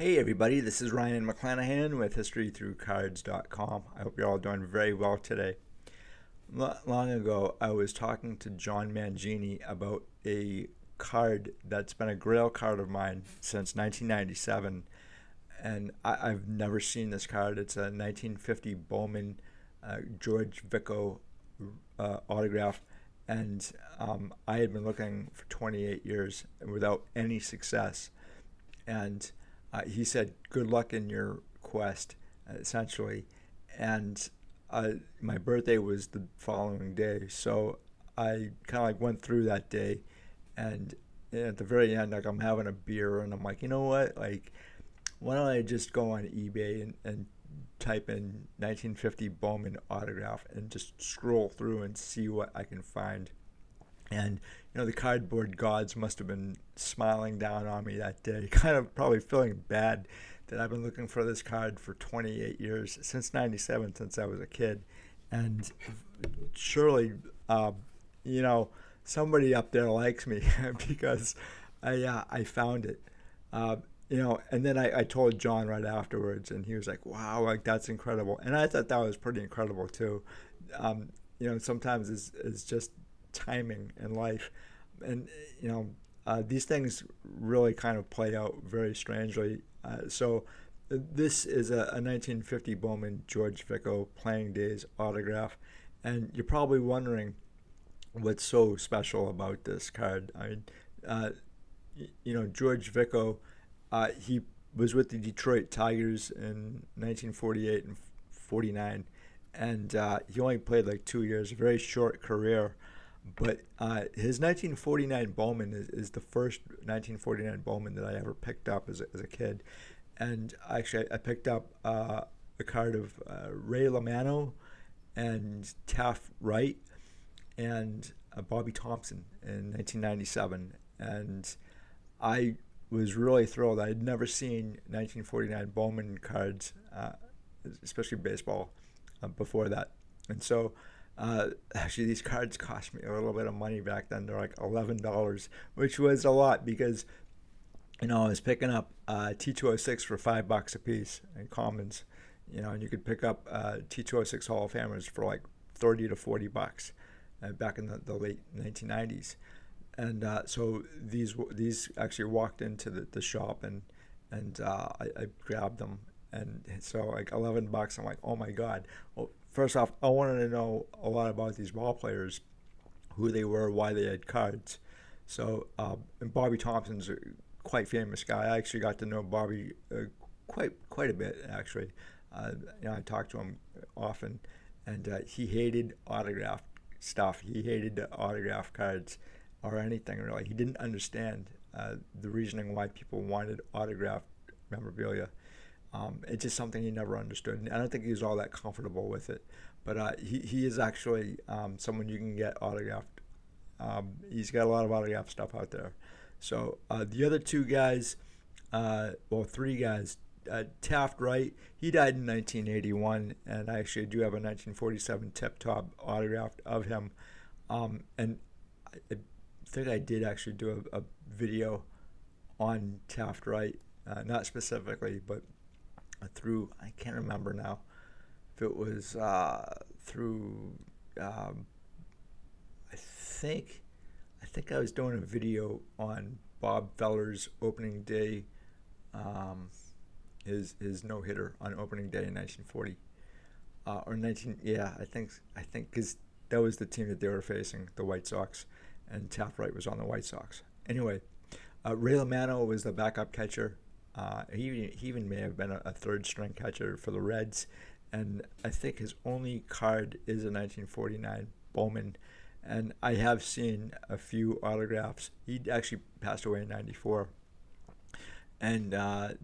Hey everybody, this is Ryan McClanahan with HistoryThroughCards.com. I hope you're all doing very well today. Long ago, I was talking to John Mangini about a card that's been a grail card of mine since 1997, and I've never seen this card. It's a 1950 Bowman George Vico autograph, and I had been looking for 28 years without any success. And he said, "Good luck in your quest," essentially. And my birthday was the following day, so I kind of like went through that day, and at the very end, like I'm having a beer, and I'm like, you know what, like, why don't I just go on eBay and type in 1950 Bowman autograph and just scroll through and see what I can find. And the cardboard gods must have been smiling down on me that day, kind of probably feeling bad that I've been looking for this card for 28 years, since 97, since I was a kid. And surely, you know, somebody up there likes me because I found it. Uh, and then I told John right afterwards, and he was like, "Wow, like that's incredible." And I thought that was pretty incredible too. Sometimes it's just timing in life, and these things really kind of play out very strangely. So this is a 1950 Bowman George Vico playing days autograph, and you're probably wondering what's so special about this card. I mean, uh, George Vico, he was with the Detroit Tigers in 1948 and 49, and he only played like 2 years, a very short career. But his 1949 Bowman is the first 1949 Bowman that I ever picked up as a kid. And actually, I picked up a card of Ray LaManno and Taft Wright and Bobby Thompson in 1997. And I was really thrilled. I had never seen 1949 Bowman cards, especially baseball, before that. And so actually, these cards cost me a little bit of money back then. They're like $11, which was a lot because I was picking up T206 for $5 a piece in commons, and you could pick up T206 Hall of Famers for like 30 to $40 back in the late 1990s. And so these actually walked into the shop, and I grabbed them, and so like $11. I'm like, oh my god. Well, first off, I wanted to know a lot about these ball players, who they were, why they had cards. So and Bobby Thompson's a quite famous guy. I actually got to know Bobby quite a bit actually. I talked to him often, and he hated autograph stuff. He hated the autograph cards or anything really. He didn't understand the reasoning why people wanted autographed memorabilia. It's just something he never understood. And I don't think he was all that comfortable with it. But he is actually someone you can get autographed. He's got a lot of autographed stuff out there. So the other two guys, three guys, Taft Wright, he died in 1981, and I actually do have a 1947 tip top autographed of him. And I think I did actually do a video on Taft Wright, not specifically, but through, I can't remember now if it was through I think I was doing a video on Bob Feller's opening day, his no hitter on opening day in 1940 or 19, yeah, I think because that was the team that they were facing, the White Sox, and Taft Wright was on the White Sox. Anyway, Ray LaManno was the backup catcher. He even may have been a third string catcher for the Reds, and I think his only card is a 1949 Bowman. And I have seen a few autographs. He actually passed away in '94, and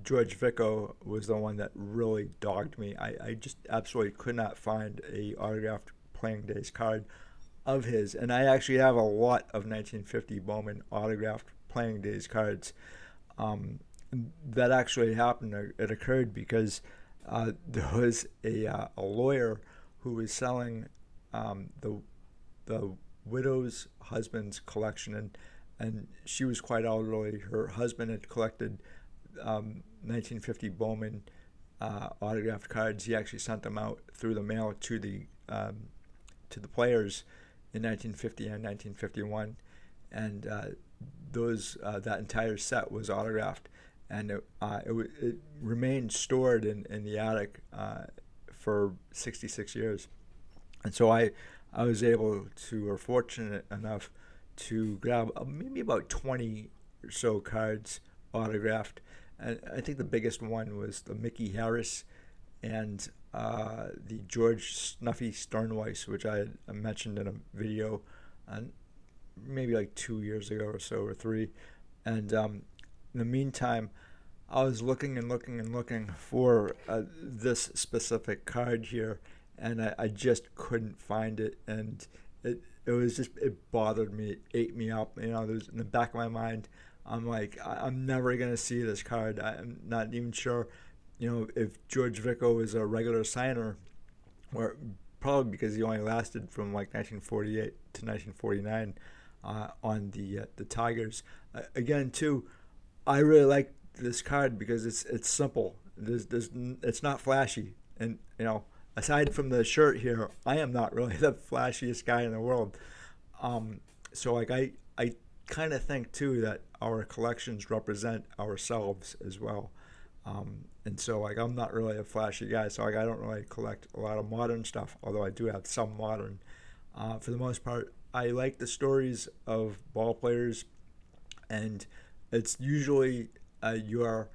George Vico was the one that really dogged me. I just absolutely could not find a autographed playing days card of his, and I actually have a lot of 1950 Bowman autographed playing days cards. Um, that actually happened. It occurred because there was a lawyer who was selling the widow's husband's collection, and she was quite elderly. Her husband had collected 1950 Bowman autographed cards. He actually sent them out through the mail to the players in 1950 and 1951, and those that entire set was autographed, and it remained stored in the attic for 66 years. And so I was able to, or fortunate enough, to grab maybe about 20 or so cards autographed. And I think the biggest one was the Mickey Harris and the George Snuffy Sternweiss, which I had mentioned in a video maybe like 2 years ago or so, or three. And in the meantime, I was looking and looking and looking for this specific card here, and I just couldn't find it. And it bothered me, it ate me up. There's in the back of my mind, I'm like, I'm never gonna see this card. I'm not even sure, if George Vico is a regular signer, or probably because he only lasted from like 1948 to 1949 on the Tigers. Again, too, I really like this card because it's simple. It's not flashy, and aside from the shirt here, I am not really the flashiest guy in the world. So like I kind of think too that our collections represent ourselves as well. And so like I'm not really a flashy guy, so like I don't really collect a lot of modern stuff, although I do have some modern. For the most part, I like the stories of ball players, and it's usually your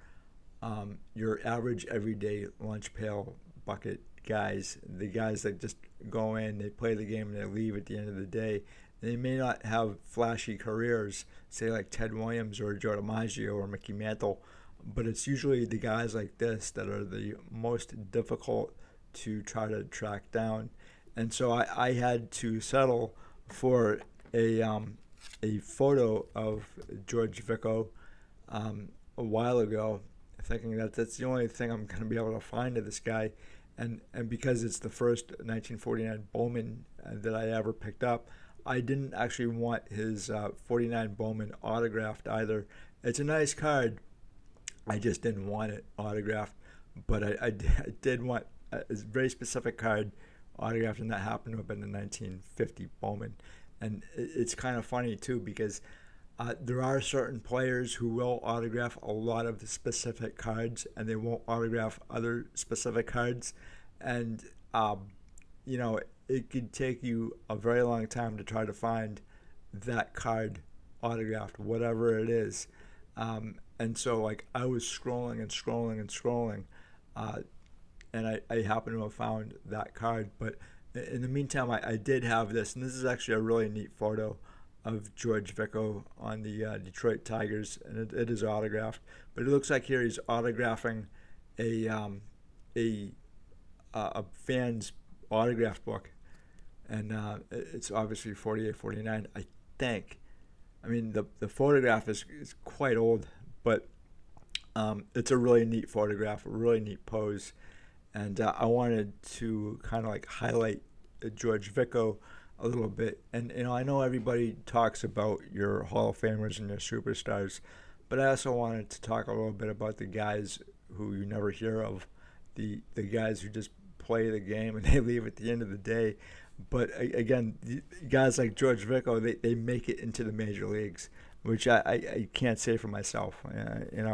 average everyday lunch pail bucket guys, the guys that just go in, they play the game, and they leave at the end of the day. They may not have flashy careers, say like Ted Williams or Joe DiMaggio or Mickey Mantle, but it's usually the guys like this that are the most difficult to try to track down. And so I had to settle for a photo of George Vico a while ago, thinking that that's the only thing I'm going to be able to find of this guy. And because it's the first 1949 Bowman that I ever picked up, I didn't actually want his 49 Bowman autographed either. It's a nice card. I just didn't want it autographed. But I did want a very specific card autographed, and that happened to have been the 1950 Bowman. And it's kind of funny, too, because there are certain players who will autograph a lot of the specific cards, and they won't autograph other specific cards. And, it could take you a very long time to try to find that card autographed, whatever it is. And so, like, I was scrolling and scrolling and scrolling, and I happened to have found that card. But in the meantime, I did have this, and this is actually a really neat photo of George Vico on the Detroit Tigers, and it is autographed. But it looks like here he's autographing a fan's autograph book, and it's obviously 48, 49, I think. I mean, the photograph is quite old, but it's a really neat photograph, a really neat pose, and I wanted to kind of like highlight George Vico a little bit. And I know everybody talks about your Hall of Famers and your superstars, but I also wanted to talk a little bit about the guys who you never hear of, the guys who just play the game and they leave at the end of the day. But again, guys like George Vico, they make it into the major leagues, which I can't say for myself. Again,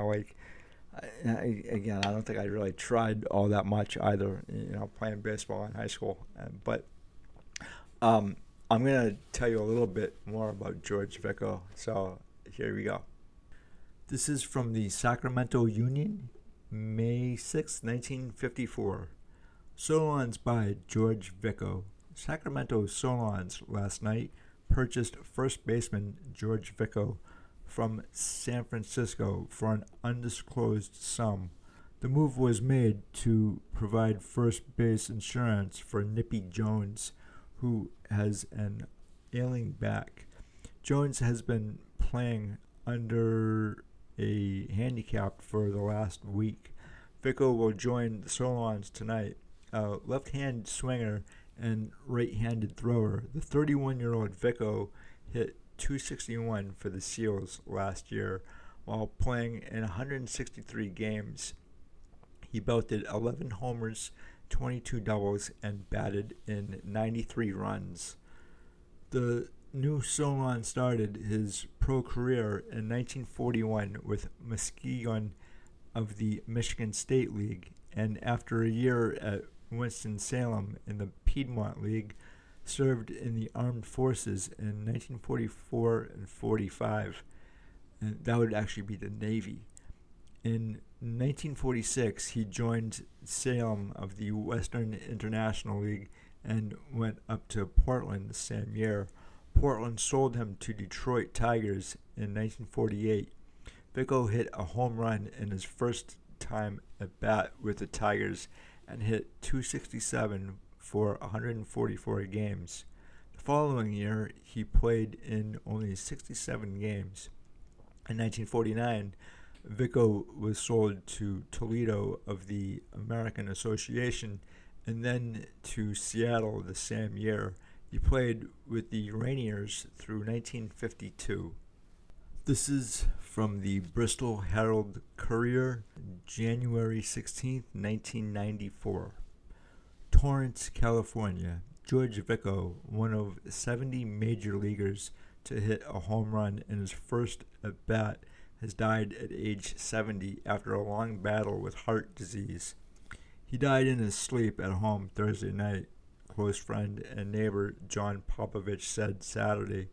I don't think I really tried all that much either, playing baseball in high school. But I'm going to tell you a little bit more about George Vico. So here we go. This is from the Sacramento Union, May 6, 1954. Solons by George Vico. Sacramento Solons last night purchased first baseman George Vico from San Francisco for an undisclosed sum. The move was made to provide first base insurance for Nippy Jones, who has an ailing back. Jones has been playing under a handicap for the last week. Vico will join the Solons tonight. Left-hand swinger and right-handed thrower, the 31-year-old Vico hit .261 for the Seals last year, while playing in 163 games. He belted 11 homers, 22 doubles, and batted in 93 runs. The new Solon started his pro career in 1941 with Muskegon of the Michigan State League, and after a year at Winston-Salem in the Piedmont League, served in the armed forces in 1944 and 45, and that would actually be the Navy. In 1946, he joined Salem of the Western International League and went up to Portland the same year. Portland sold him to Detroit Tigers in 1948. Vico hit a home run in his first time at bat with the Tigers and hit .267 for 144 games. The following year, he played in only 67 games. In 1949, Vico was sold to Toledo of the American Association and then to Seattle the same year. He played with the Rainiers through 1952. This is from the Bristol Herald Courier, January 16, 1994. Torrance, California. George Vico, one of 70 major leaguers to hit a home run in his first at-bat, has died at age 70 after a long battle with heart disease. He died in his sleep at home Thursday night, close friend and neighbor John Popovich said Saturday.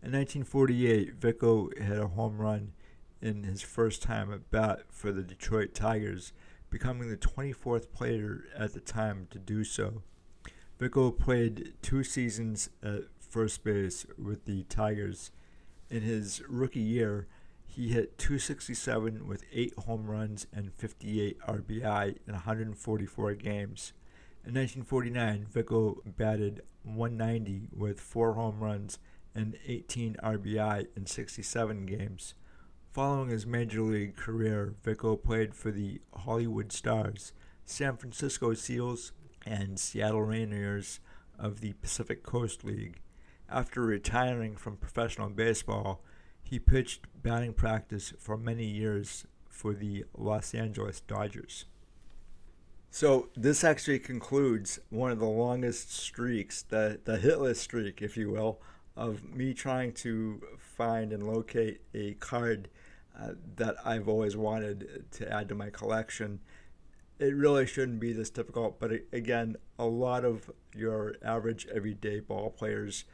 In 1948, Vico hit a home run in his first time at bat for the Detroit Tigers, becoming the 24th player at the time to do so. Vico played 2 seasons at first base with the Tigers. In his rookie year, he hit .267 with 8 home runs and 58 RBI in 144 games. In 1949, Vico batted .190 with 4 home runs and 18 RBI in 67 games. Following his major league career, Vico played for the Hollywood Stars, San Francisco Seals, and Seattle Rainiers of the Pacific Coast League. After retiring from professional baseball, he pitched batting practice for many years for the Los Angeles Dodgers. So this actually concludes one of the longest streaks, the hitless streak, if you will, of me trying to find and locate a card that I've always wanted to add to my collection. It really shouldn't be this difficult, but again, a lot of your average everyday ball players,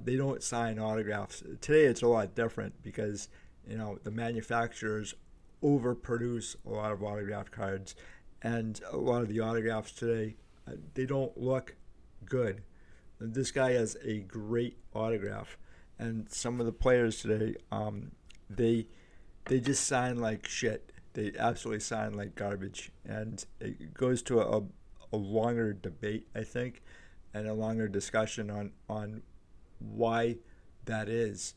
they don't sign autographs. Today it's a lot different because the manufacturers overproduce a lot of autograph cards, and a lot of the autographs today, they don't look good. This guy has a great autograph, and some of the players today, they just sign like shit. They absolutely sign like garbage, and it goes to a longer debate, I think, and a longer discussion on why that is.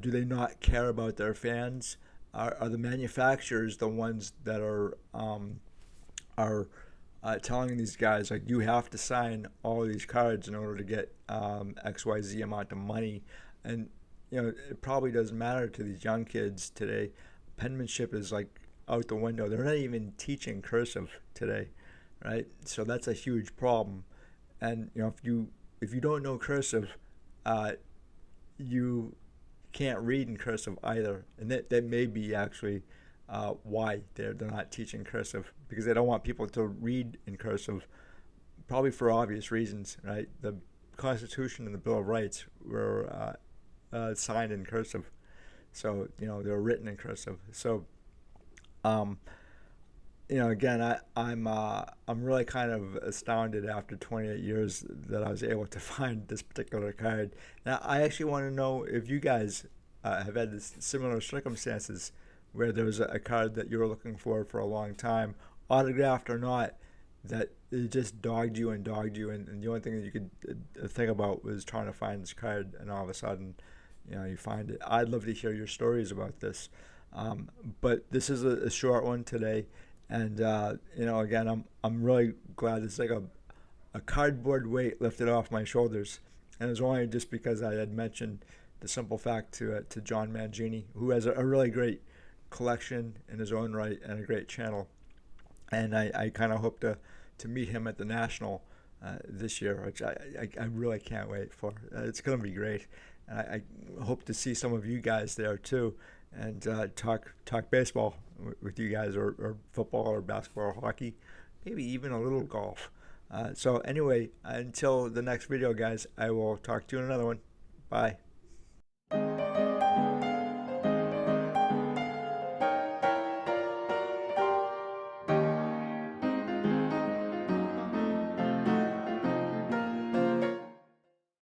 Do they not care about their fans? Are the manufacturers the ones that are telling these guys, like, you have to sign all of these cards in order to get XYZ amount of money? And it probably doesn't matter to these young kids today. Penmanship is like out the window. They're not even teaching cursive today, right? So that's a huge problem. And if you don't know cursive, you can't read in cursive either. And that may be actually why they're not teaching cursive, because they don't want people to read in cursive, probably for obvious reasons, right? The Constitution and the Bill of Rights were signed in cursive, so they're written in cursive. So again, I'm really kind of astounded after 28 years that I was able to find this particular card. Now I actually want to know if you guys have had similar circumstances where there was a card that you were looking for a long time, autographed or not, that it just dogged you, and the only thing that you could think about was trying to find this card, and all of a sudden, you find it. I'd love to hear your stories about this. But this is a short one today, and again, I'm really glad it's like a cardboard weight lifted off my shoulders, and it's only just because I had mentioned the simple fact to John Mangini, who has a really great collection in his own right and a great channel. And I kind of hope to meet him at the National this year, which I really can't wait for. It's going to be great. And I hope to see some of you guys there too, and talk baseball with you guys, or football or basketball or hockey, maybe even a little golf. So anyway, until the next video, guys, I will talk to you in another one. Bye.